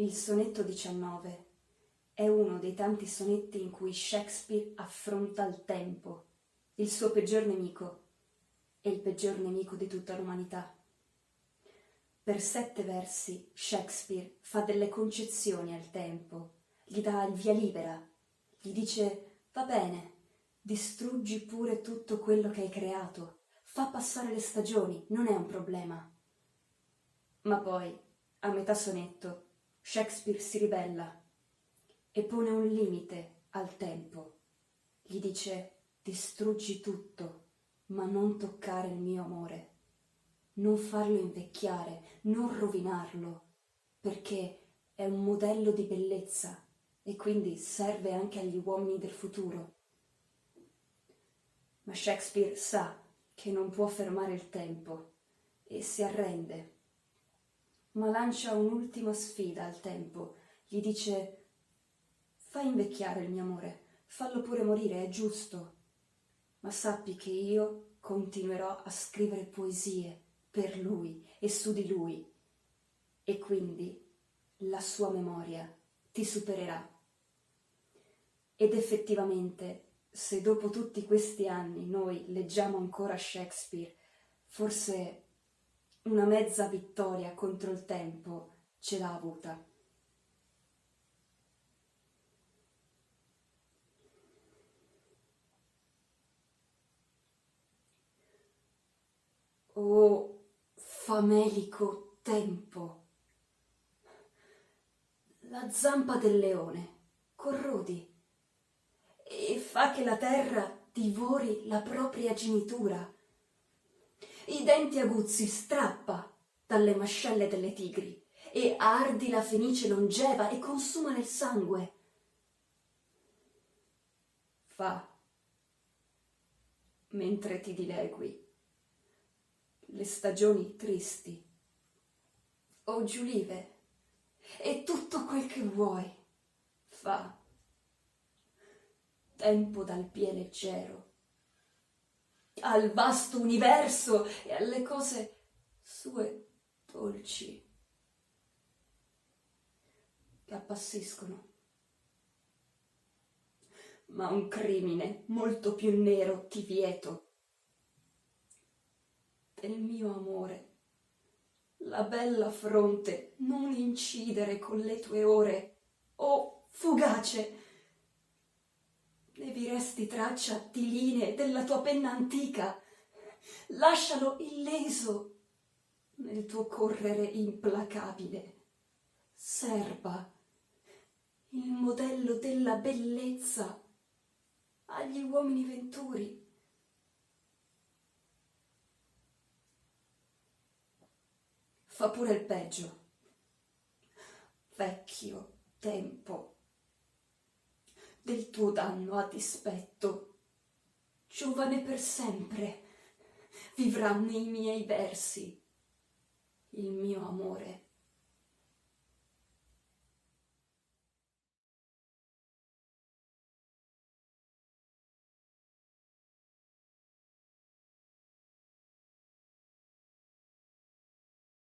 Il sonetto 19 è uno dei tanti sonetti in cui Shakespeare affronta il tempo, il suo peggior nemico e il peggior nemico di tutta l'umanità. Per 7 versi Shakespeare fa delle concezioni al tempo, gli dà il via libera, gli dice: va bene, distruggi pure tutto quello che hai creato, fa passare le stagioni, non è un problema. Ma poi, a metà sonetto, Shakespeare si ribella e pone un limite al tempo. Gli dice: distruggi tutto, ma non toccare il mio amore, non farlo invecchiare, non rovinarlo, perché è un modello di bellezza e quindi serve anche agli uomini del futuro. Ma Shakespeare sa che non può fermare il tempo e si arrende, ma lancia un'ultima sfida al tempo. Gli dice: fai invecchiare il mio amore, fallo pure morire, è giusto, ma sappi che io continuerò a scrivere poesie per lui e su di lui, e quindi la sua memoria ti supererà. Ed effettivamente, se dopo tutti questi anni noi leggiamo ancora Shakespeare, forse una mezza vittoria contro il tempo ce l'ha avuta. Oh, famelico tempo! La zampa del leone corrodi e fa che la terra divori la propria genitura. I denti aguzzi strappa dalle mascelle delle tigri e ardi la fenice longeva e consuma nel sangue. Fa, mentre ti dilegui, le stagioni tristi, o giulive, e tutto quel che vuoi. Fa, tempo dal piede leggero, al vasto universo e alle cose sue dolci che appassiscono. Ma un crimine molto più nero ti vieto. Del mio amore, la bella fronte non incidere con le tue ore, oh fugace! Ne vi resti traccia di linee della tua penna antica, lascialo illeso nel tuo correre implacabile. Serba il modello della bellezza agli uomini venturi. Fa pure il peggio, vecchio tempo, del tuo danno a dispetto, giovane per sempre, vivrà nei miei versi il mio amore